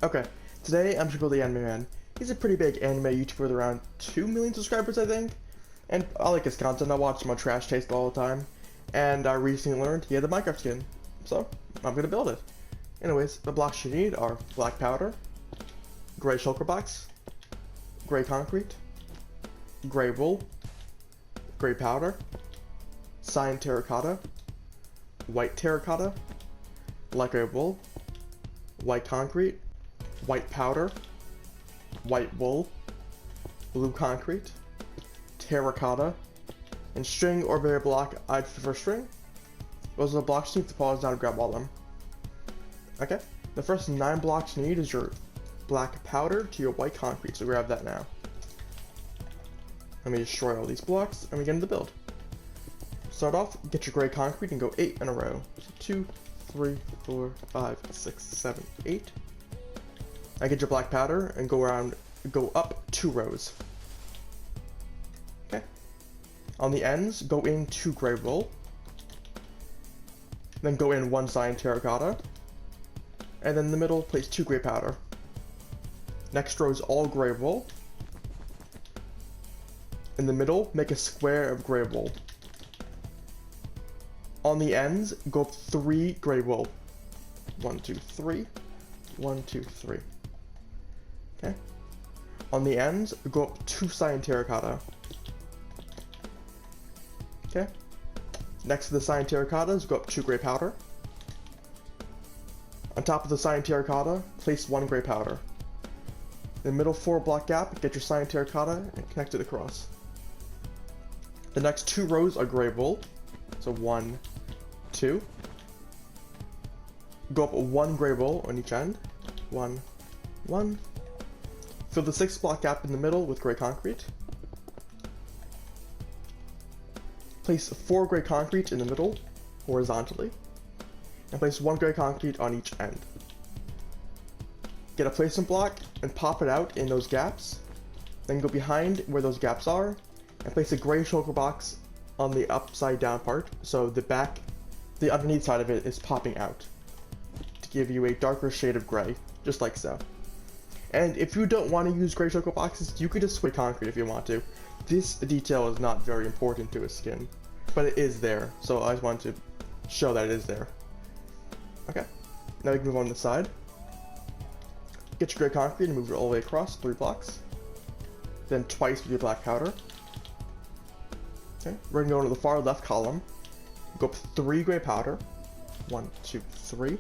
Okay, today I'm Triple the Anime Man. He's a pretty big anime YouTuber with around 2 million subscribers, I think. And I like his content. I watch him on Trash Taste all the time. And I recently learned he had a Minecraft skin. So, I'm gonna build it. Anyways, the blocks you need are black powder, gray shulker box, gray concrete, gray wool, gray powder, cyan terracotta, white terracotta, light gray wool, white concrete, white powder, white wool, blue concrete, terracotta, and string or bare block. I'd prefer string. Those are the blocks you need to pause down and grab all of them. Okay, the first 9 blocks you need is your black powder to your white concrete, so grab that now. Let me destroy all these blocks and we get into the build. Start off, get your gray concrete and go 8 in a row. So 2, 3, 4, 5, 6, 7, 8. I get your black powder and go up 2 rows. Okay. On the ends, go in 2 gray wool. Then go in 1 cyan terracotta. And then in the middle, place 2 gray powder. Next row is all gray wool. In the middle, make a square of gray wool. On the ends, go up 3 gray wool. 1, 2, 3. 1, 2, 3. Okay. On the ends, go up 2 cyan terracotta. Okay. Next to the cyan terracottas, go up 2 gray powder. On top of the cyan terracotta, place 1 gray powder. In the middle 4 block gap, get your cyan terracotta and connect it across. The next 2 rows are gray wool. So 1, 2. Go up 1 gray wool on each end. 1, 1. Fill the 6 block gap in the middle with gray concrete. Place 4 gray concrete in the middle, horizontally. And place 1 gray concrete on each end. Get a placement block and pop it out in those gaps. Then go behind where those gaps are and place a gray shulker box on the upside down part, so the underneath side of it is popping out to give you a darker shade of gray, just like so. And if you don't want to use gray shulker boxes, you could just switch concrete if you want to. This detail is not very important to a skin, but it is there, so I just wanted to show that it is there. Okay, now we can move on to the side. Get your gray concrete and move it all the way across 3 blocks. Then twice with your black powder. Okay, we're gonna go into the far left column. Go up 3 gray powder. 1, 2, 3.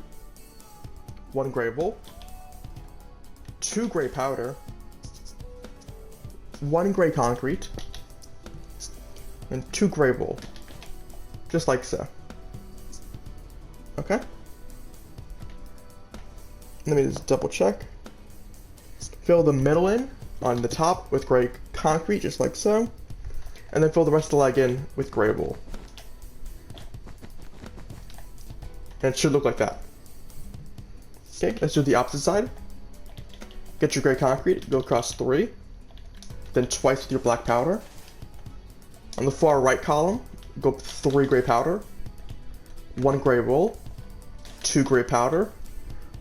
1 gray wool. 2 gray powder. 1 gray concrete. And 2 gray wool. Just like so. Okay. Let me just double check. Fill the middle in on the top with gray concrete, just like so. And then fill the rest of the leg in with gray wool. And it should look like that. Okay, let's do the opposite side. Get your gray concrete, go across 3. Then twice with your black powder. On the far right column, go up 3 gray powder. 1 gray wool. 2 gray powder.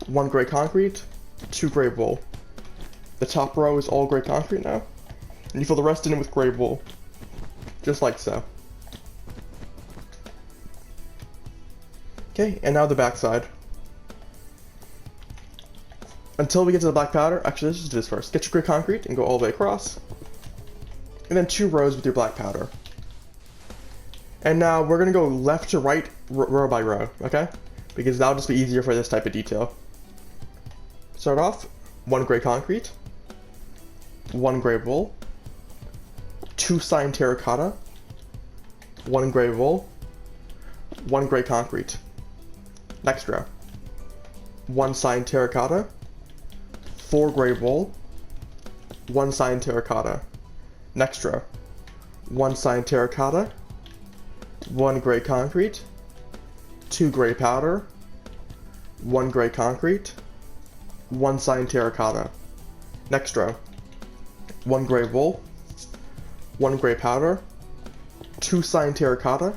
1 gray concrete. 2 gray wool. The top row is all gray concrete now. And you fill the rest in with gray wool. Just like so. Okay, and now the back side. Until we get to the black powder, actually let's just do this first. Get your gray concrete and go all the way across. And then 2 rows with your black powder. And now we're gonna go left to right, row by row, okay? Because that'll just be easier for this type of detail. Start off, 1 gray concrete, 1 gray wool, 2 cyan terracotta, 1 gray wool, 1 gray concrete. Next row, 1 cyan terracotta, 4 gray wool, 1 cyan terracotta. Next row, 1 cyan terracotta, 1 gray concrete, 2 gray powder, 1 gray concrete, 1 cyan terracotta. Next row, 1 gray wool, 1 gray powder, 2 cyan terracotta,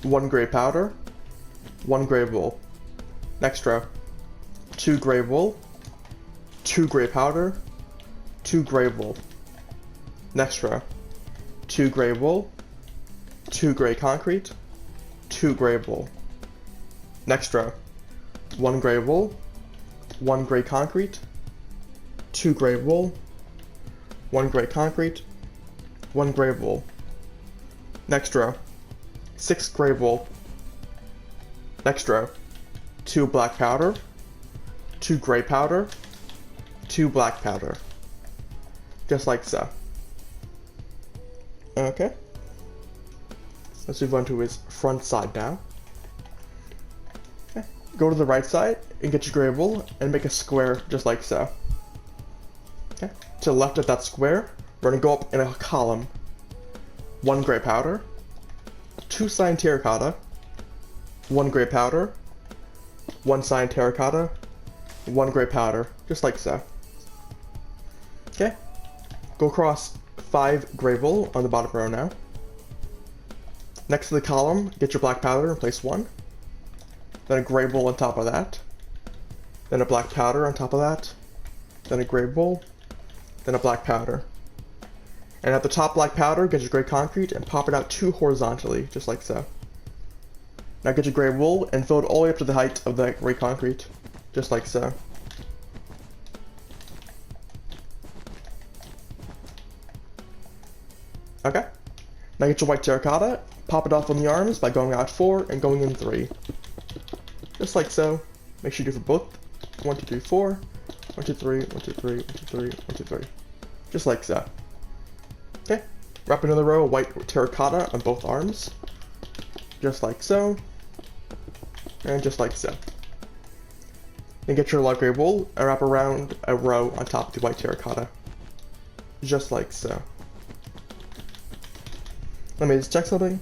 1 gray powder, 1 gray wool. Next row, 2 gray wool, 2 gray powder, 2 gray wool. Next row, 2 gray wool, 2 gray concrete, 2 gray wool. Next row, 1 gray wool, 1 gray concrete, 2 gray wool, 1 gray concrete, 1 gray wool. Next row, 6 gray wool. Next row, 2 black powder, 2 gray powder, 2 black powder. Just like so. Okay. Let's move on to his front side now. Okay. Go to the right side and get your gray wool and make a square just like so. Okay. To the left of that square, we're going to go up in a column. 1 gray powder, 2 cyan terracotta, 1 gray powder, 1 cyan terracotta, 1 gray powder, just like so. Okay. Go across 5 gray wool on the bottom row now. Next to the column, get your black powder and place 1. Then a gray wool on top of that. Then a black powder on top of that. Then a gray wool. Then a black powder. And at the top black powder, get your gray concrete and pop it out 2 horizontally, just like so. Now get your gray wool and fill it all the way up to the height of the gray concrete, just like so. Okay. Now get your white terracotta, pop it off on the arms by going out 4 and going in 3. Just like so. Make sure you do for both. 1, 2, 3, 4. 1, 2, 3, 1, 2, 3, 1, 2, 3, 1, 2, 3. Just like so. Okay. Wrap another row of white terracotta on both arms. Just like so. And just like so. Then get your light gray wool and wrap around a row on top of the white terracotta. Just like so. Let me just check something.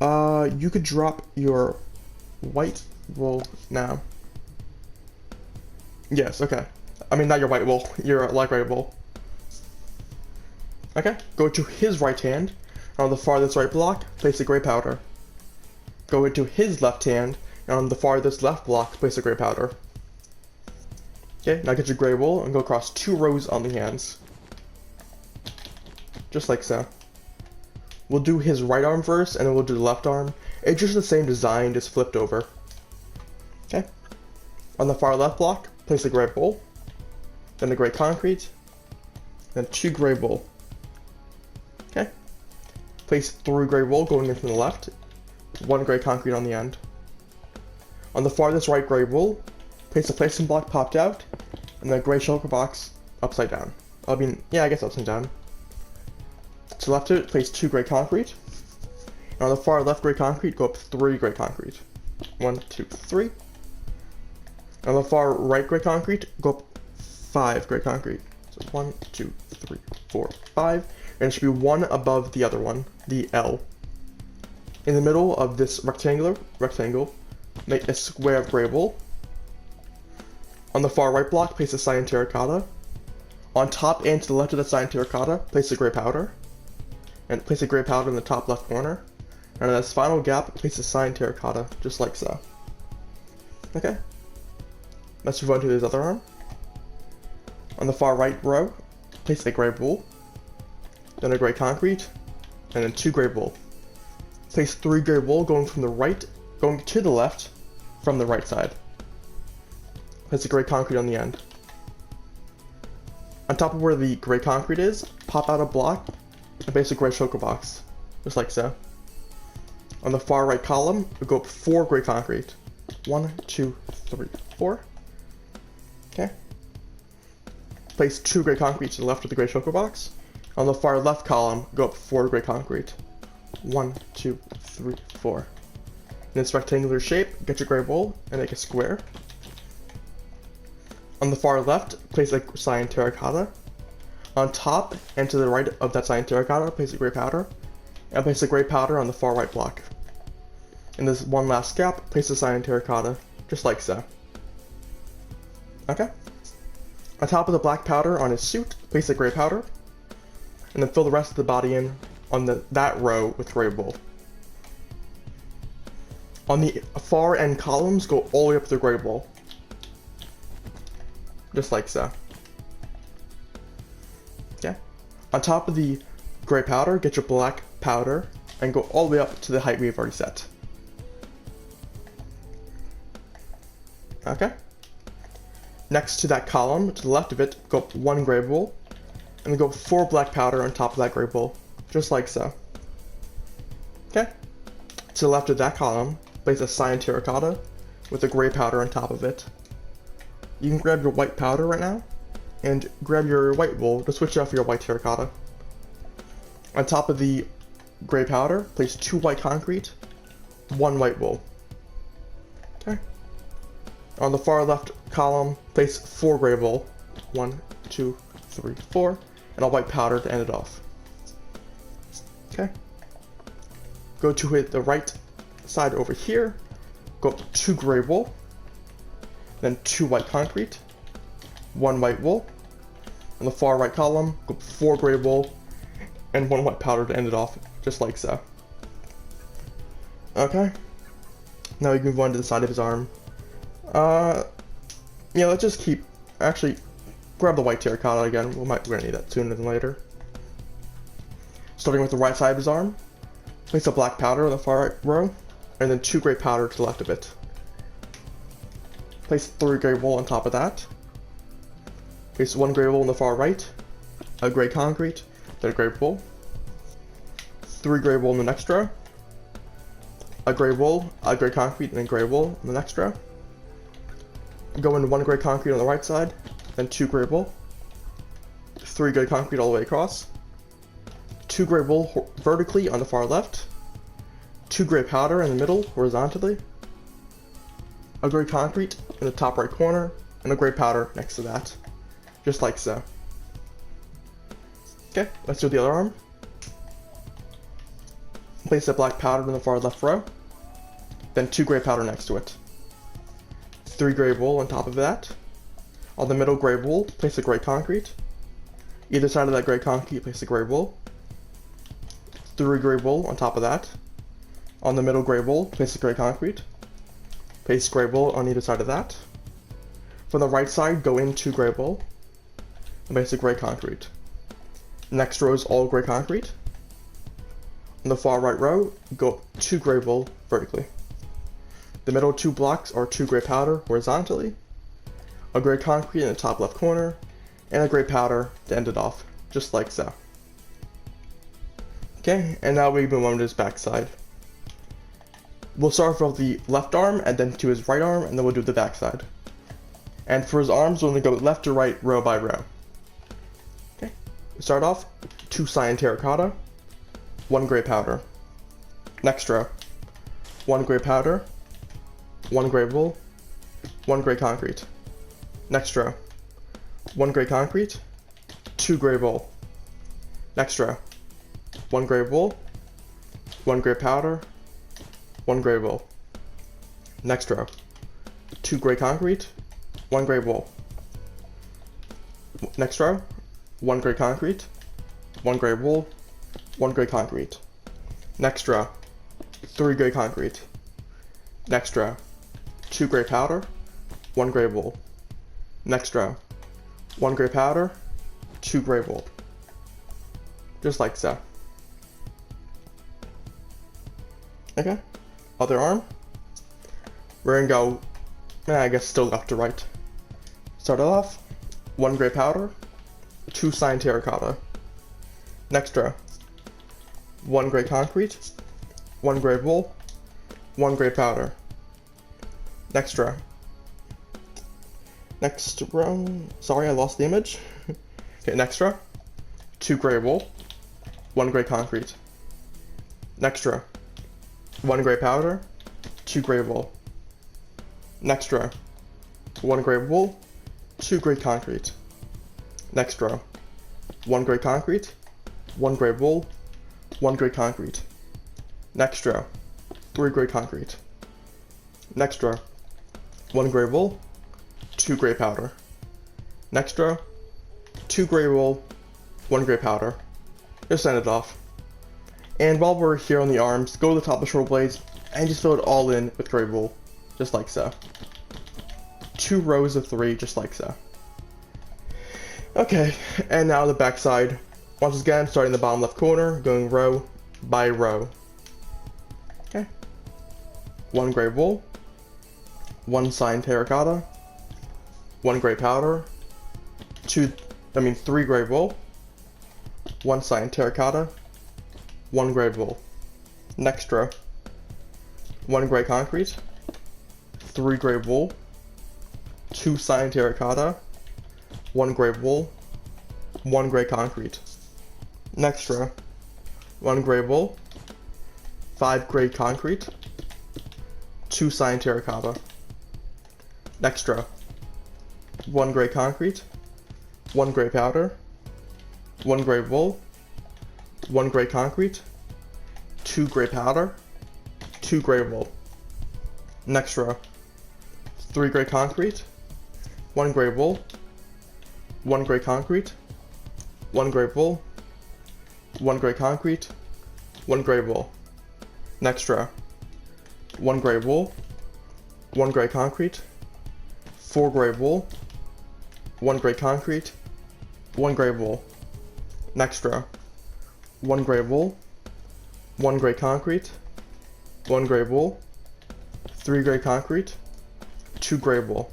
You could drop your white wool now. Yes, okay. I mean, not your white wool, your light gray wool. Okay, go to his right hand, and on the farthest right block, place a gray powder. Go into his left hand, and on the farthest left block, place a gray powder. Okay, now get your gray wool and go across 2 rows on the hands. Just like so. We'll do his right arm first, and then we'll do the left arm. It's just the same design, just flipped over. Okay. On the far left block, place a gray wool, then the gray concrete, then 2 gray wool. Okay. Place 3 gray wool going in from the left, 1 gray concrete on the end. On the farthest right gray wool, place a placement block popped out, and then a gray shulker box upside down. I mean, yeah, I guess upside down. To the left of it, place 2 gray concrete. And on the far left gray concrete, go up 3 gray concrete. 1, 2, 3. On the far right gray concrete, go up 5 gray concrete. So 1, 2, 3, 4, 5. And it should be 1 above the other one, the L. In the middle of this rectangle, make a square of gray wool. On the far right block, place a cyan terracotta. On top and to the left of the cyan terracotta, place a gray powder. And place a gray powder in the top left corner. And in this final gap, place a cyan terracotta, just like so. Okay. Let's move on to his other arm. On the far right row, place a gray wool, then a gray concrete, and then 2 gray wool. Place 3 gray wool going to the left from the right side. Place a gray concrete on the end. On top of where the gray concrete is, pop out a block and place a gray shulker box, just like so. On the far right column, we go up 4 gray concrete. 1, 2, 3, 4. Okay. Place 2 gray concrete to the left of the gray shulker box. On the far left column, go up 4 gray concrete. 1, 2, 3, 4. In this rectangular shape, get your gray wool and make a square. On the far left, place a cyan terracotta. On top and to the right of that cyan terracotta, place a gray powder. And place a gray powder on the far right block. In this one last gap, place a cyan terracotta, just like so. Okay. On top of the black powder on his suit, place a gray powder. And then fill the rest of the body in on that row with gray wool. On the far end columns, go all the way up to the gray wool. just like so. Okay. On top of the gray powder, get your black powder and go all the way up to the height we've already set. Okay. Next to that column, to the left of it, go up 1 gray wool, and then go 4 black powder on top of that gray wool, just like so. Okay. To the left of that column, place a cyan terracotta with a gray powder on top of it. You can grab your white powder right now, and grab your white wool to switch it out for your white terracotta. On top of the gray powder, place 2 white concrete, 1 white wool. Okay. On the far left column, place 4 gray wool, 1, 2, 3, 4, and a white powder to end it off. Okay. Go to hit the right side over here, go up 2 gray wool, then 2 white concrete, 1 white wool. On the far right column, go up 4 gray wool, and 1 white powder to end it off, just like so. Okay. Now we can move on to the side of his arm. Yeah, let's just keep, actually, grab the white terracotta again. We're gonna need that sooner than later. Starting with the right side of his arm, place a black powder on the far right row, and then 2 gray powder to the left of it. Place 3 gray wool on top of that. Place 1 gray wool on the far right, a gray concrete, then a gray wool. 3 gray wool in the next row, a gray wool, a gray concrete, and then gray wool in the next row. Go into 1 gray concrete on the right side, then 2 gray wool, 3 gray concrete all the way across, 2 gray wool vertically on the far left, 2 gray powder in the middle horizontally, a gray concrete in the top right corner, and a gray powder next to that, just like so. Okay, let's do the other arm. Place a black powder in the far left row, then 2 gray powder next to it. 3 gray wool on top of that. On the middle gray wool, place a gray concrete. Either side of that gray concrete, place a gray wool. 3 gray wool on top of that. On the middle gray wool, place a gray concrete. Place gray wool on either side of that. From the right side, go in 2 gray wool, and place a gray concrete. Next row is all gray concrete. On the far right row, go up 2 gray wool vertically. The middle 2 blocks are 2 gray powder horizontally, a gray concrete in the top left corner, and a gray powder to end it off, just like so. Okay, and now we move on to his back side. We'll start with the left arm, and then to his right arm, and then we'll do the back side. And for his arms, we're going to go left to right, row by row. Okay, we start off, 2 cyan terracotta, 1 gray powder. Next row, 1 gray powder, 1 gray wool, 1 gray concrete. Next row, 1 gray concrete, 2 gray wool. Next row, 1 gray wool, 1 gray powder, 1 gray wool. Next row, 2 gray concrete, 1 gray wool. Next row, 1 gray concrete, 1 gray wool, 1 gray concrete. Next row, 3 gray concrete. Next row, 2 gray powder, 1 gray wool. Next row, 1 gray powder, 2 gray wool. Just like so. Okay, other arm. We're gonna go, I guess still left to right. Start it off, 1 gray powder, 2 cyan terracotta. Next row, 1 gray concrete, 1 gray wool, 1 gray powder. Next row. Next row, sorry I lost the image. Okay, next row, 2 gray wool, 1 gray concrete. Next row, 1 gray powder, 2 gray wool. Next row, 1 gray wool, 2 gray concrete. Next row, 1 gray concrete, 1 gray wool, 1 gray concrete. Next row, 3 gray concrete. Next row, 1 gray wool, 2 gray powder. Next row, 2 gray wool, 1 gray powder. Just end it off. And while we're here on the arms, go to the top of the shoulder blades and just fill it all in with gray wool, just like so. 2 rows of 3, just like so. Okay, and now the back side. Once again, starting in the bottom left corner, going row by row. Okay. 1 gray wool, 1 cyan terracotta, 1 gray powder, 3 gray wool, 1 cyan terracotta, 1 gray wool. Next row. 1 gray concrete, 3 gray wool, 2 cyan terracotta, 1 gray wool, 1 gray concrete. Next row. 1 gray wool, 5 gray concrete, 2 cyan terracotta. Next row. 1 gray concrete, 1 gray powder, 1 gray wool, 1 gray concrete, 2 gray powder, 2 gray wool. Next row. 3 gray concrete, 1 gray wool, 1 gray concrete, 1 gray wool, 1 gray concrete, 1 gray wool. Next row. 1 gray wool, 1 gray concrete, 4 gray wool, 1 gray concrete, 1 gray wool. Next row. 1 gray wool, 1 gray concrete, 1 gray wool, 3 gray concrete, 2 gray wool.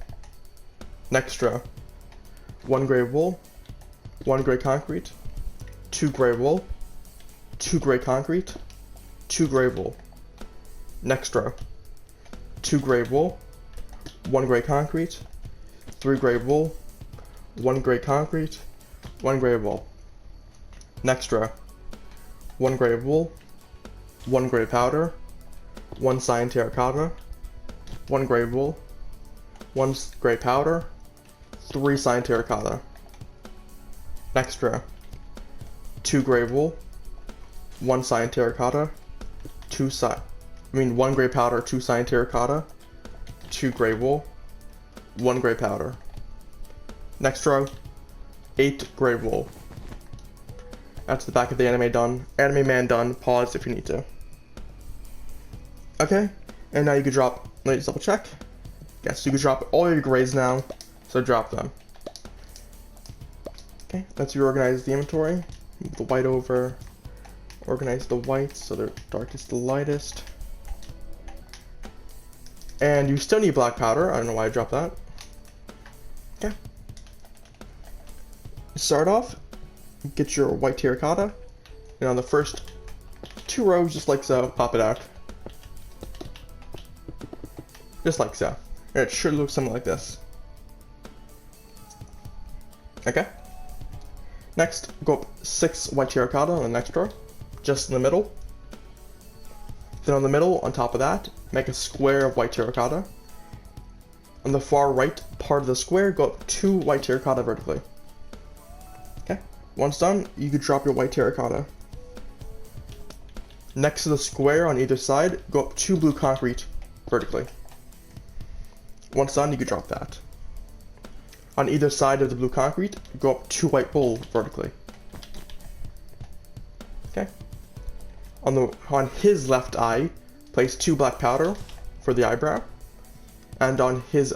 Next row. 1 gray wool, 1 gray concrete, 2 gray wool, 2 gray concrete, 2 gray wool. Next row. 2 gray wool, 1 gray concrete, 3 gray wool, 1 gray concrete, 1 gray wool. Next row. 1 gray wool, 1 gray powder, 1 cyan terracotta, 1 gray wool, 1 gray powder, 3 cyan terracotta. Next row. 2 gray wool, 1 cyan terracotta, 1 gray powder, 2 cyan terracotta, 2 gray wool, 1 gray powder. Next row. 8 gray wool. That's the back of the anime done. Anime man done. Pause if you need to. Okay, and now you can drop, let me just double check. Yes, you can drop all your grays now, so drop them. Okay, let's reorganize the inventory. Move the white over. Organize the whites so they're darkest to lightest. And you still need black powder. I don't know why I dropped that. Okay. Start off, get your white terracotta, and on the first 2 rows, just like so, pop it out. Just like so. And it should look something like this. Okay. Next, go up 6 white terracotta on the next row, just in the middle. Then on the middle, on top of that, make a square of white terracotta. On the far right part of the square, go up 2 white terracotta vertically. Okay. Once done, you can drop your white terracotta. Next to the square on either side, go up 2 blue concrete vertically. Once done, you can drop that. On either side of the blue concrete, go up 2 white wool vertically. Okay. On his left eye, place 2 black powder for the eyebrow. And on his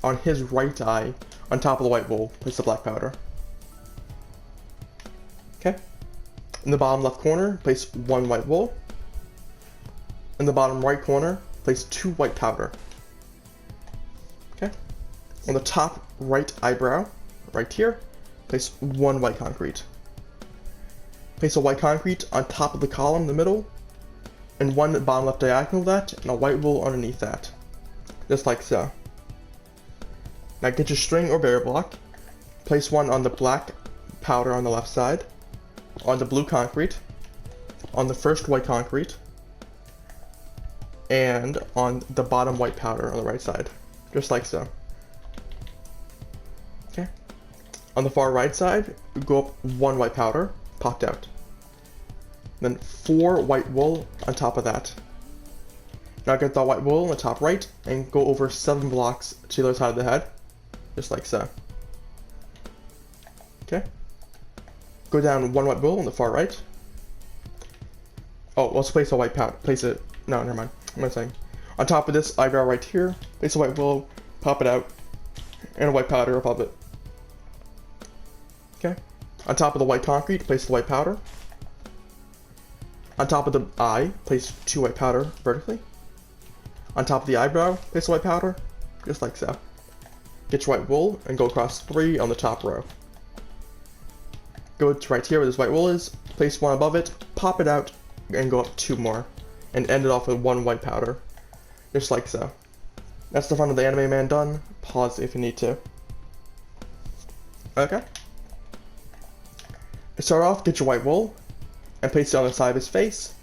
right eye, on top of the white wool, place the black powder. Okay. In the bottom left corner, place 1 white wool. In the bottom right corner, place 2 white powder. Okay. On the top right eyebrow, right here, place 1 white concrete. Place a white concrete on top of the column in the middle, and 1 bottom left diagonal of that, and a white wool underneath that. Just like so. Now get your string or barrier block, place 1 on the black powder on the left side, on the blue concrete, on the first white concrete, and on the bottom white powder on the right side. Just like so. Okay. On the far right side, go up 1 white powder, popped out. Then 4 white wool on top of that. Now get the white wool on the top right and go over 7 blocks to the other side of the head. Just like so. Okay. Go down 1 white wool on the far right. Oh, let's place a white powder. No, never mind. What am I saying? On top of this eyebrow right here, place a white wool, pop it out, and a white powder above it. Okay. On top of the white concrete, place the white powder. On top of the eye, place 2 white powder vertically. On top of the eyebrow, place the white powder, just like so. Get your white wool and go across 3 on the top row. Go to right here where this white wool is, place 1 above it, pop it out, and go up 2 more. And end it off with 1 white powder, just like so. That's the front of the anime man done. Pause if you need to. Okay. To start off, get your white wool, and place it on the side of his face,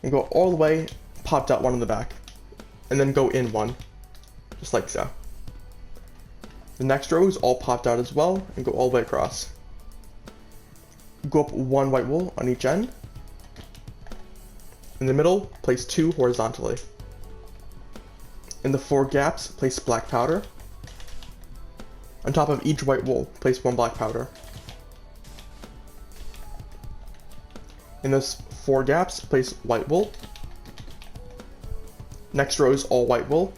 and go all the way, popped out 1 in the back, and then go in 1, just like so. The next row is all popped out as well, and go all the way across. Go up 1 white wool on each end. In the middle, place 2 horizontally. In the 4 gaps, place black powder. On top of each white wool, place 1 black powder. In those 4 gaps, place white wool. Next row is all white wool.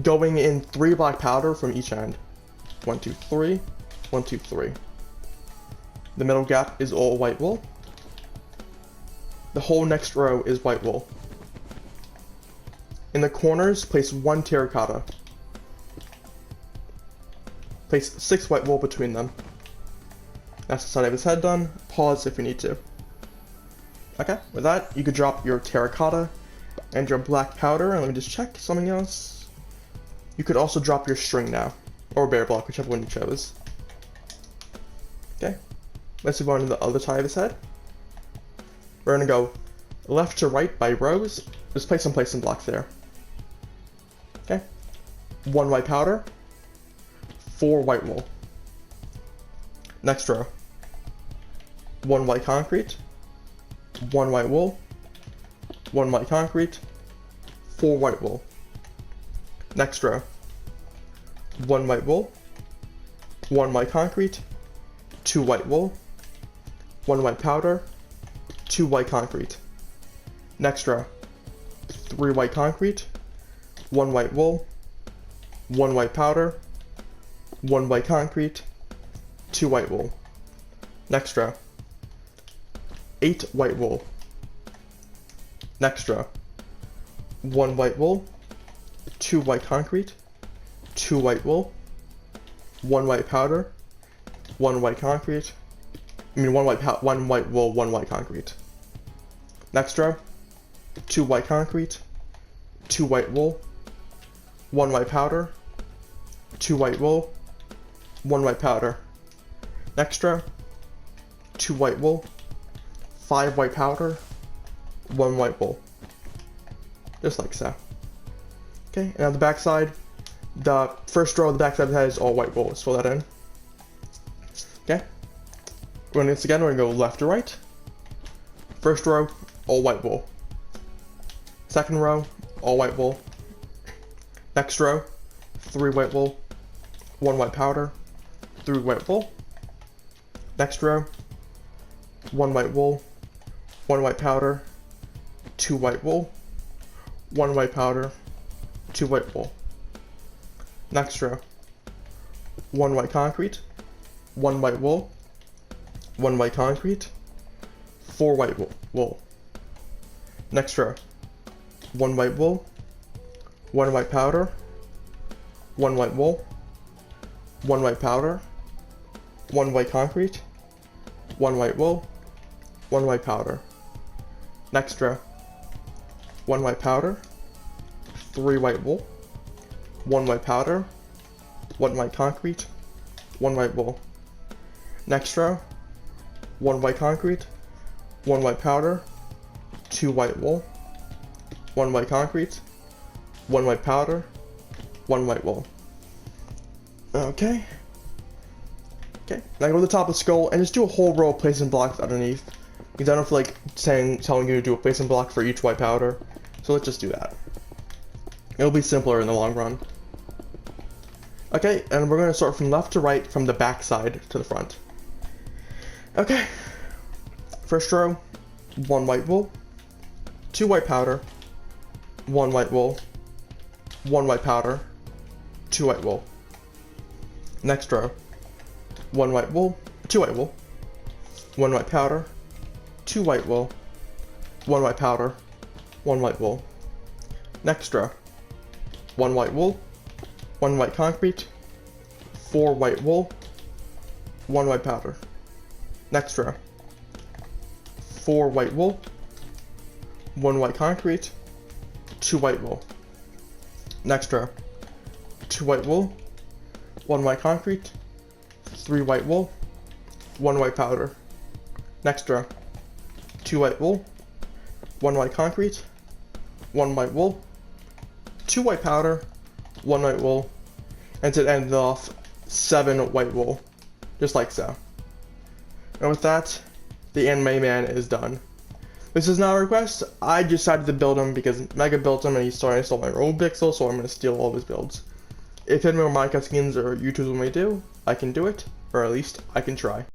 Going in 3 black powder from each end. 1, 2, 3. 1, 2, 3. The middle gap is all white wool. The whole next row is white wool. In the corners, place 1 terracotta. Place 6 white wool between them. That's the side of his head done. Pause if you need to. Okay, with that, you could drop your terracotta and your black powder, and let me just check something else. You could also drop your string now, or bear block, whichever one you chose. Okay, let's move on to the other side of his head. We're gonna go left to right by rows. Just place some blocks there. Okay, 1 white powder, 4 white wool. Next row, 1 white concrete, 1 white wool, 1 white concrete, 4 white wool. Next row, 1 white wool, 1 white concrete, 2 white wool, 1 white powder, 2 white concrete. Next row, 3 white concrete, 1 white wool, 1 white powder, 1 white concrete, 2 white wool. Next row, 8 white wool. Next row, 1 white wool, 2 white concrete, 2 white wool, 1 white powder, 1 white concrete. 1 white wool, 1 white concrete. Next row, 2 white concrete, 2 white wool, 1 white powder, 2 white wool, 1 white powder. Next row, 2 white wool, 5 white powder, 1 white wool. Just like so. Okay, and on the back side, the first row of the back side of the head is all white wool. Let's fill that in. Okay. We're gonna do this again, we're gonna go left to right. First row, all white wool. Second row, all white wool. Next row, 3 white wool, 1 white powder, 3 white wool. Next row, 1 white wool, 1 white powder, 2 white wool, 1 white powder, 2 white wool. Next row, 1 white concrete, 1 white wool, 1 white concrete, 4 white wool. Next row, 1 white wool, 1 white powder, 1 white wool, 1 white powder, 1 white concrete, 1 white wool, 1 white powder. Next row, 1 white powder, 3 white wool, 1 white powder, 1 white concrete, 1 white wool. Next row, 1 white concrete, 1 white powder, 2 white wool, 1 white concrete, 1 white powder, 1 white wool. Okay. Okay, now go to the top of the skull and just do a whole row of placement blocks underneath. Because I don't feel like telling you to do a placement block for each white powder. So let's just do that. It'll be simpler in the long run. Okay, and we're going to start from left to right, from the back side to the front. Okay. First row, 1 white wool, 2 white powder, 1 white wool, 1 white powder, 2 white wool. Next row, 1 white wool, 2 white wool, 1 white powder, 2 white wool, 1 white powder, 1 white wool. Next row, 1 white wool, 1 white concrete, 4 white wool, 1 white powder. Next row, 4 white wool, 1 white concrete, 2 white wool. Next row, 2 white wool, 1 white concrete, 3 white wool, 1 white powder. Next row, 2 white wool, 1 white concrete, 1 white wool, 2 white powder, 1 white wool, and to end off 7 white wool, just like so. And with that, the anime man is done. This is not a request, I decided to build him because Mega built him and he started to install my own pixel, so I'm going to steal all of his builds. If any more Minecraft skins or YouTubers want me to do, I can do it, or at least I can try.